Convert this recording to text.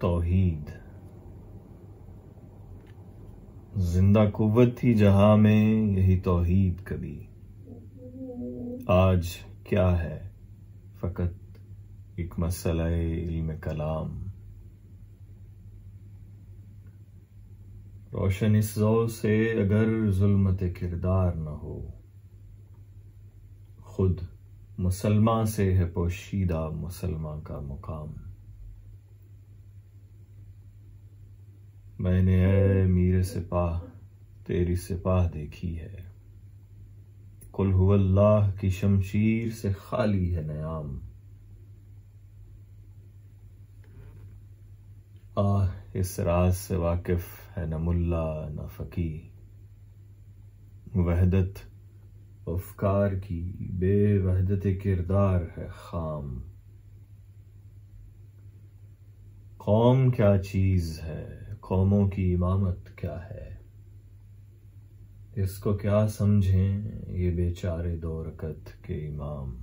توحید زندہ قوت تھی جہاں میں یہی توحید کبھی، آج کیا ہے فقط ایک مسئلہ علم کلام۔ روشن اس ضوء سے اگر ظلمت کردار نہ ہو، خود مسلمان سے ہے پوشیدہ مسلمان کا مقام۔ میں نے اے میر سپاہ تیری سپاہ دیکھی ہے، قل هو اللہ کی شمشیر سے خالی ہے نیام۔ اس راز سے واقف ہے نہ ملا نہ فقیہ، وحدت افکار کی بے وحدت کردار ہے خام۔ قوم کیا چیز ہے، قوموں کی امامت کیا ہے، اس کو کیا سمجھیں یہ بیچارے دو رکعت کے امام۔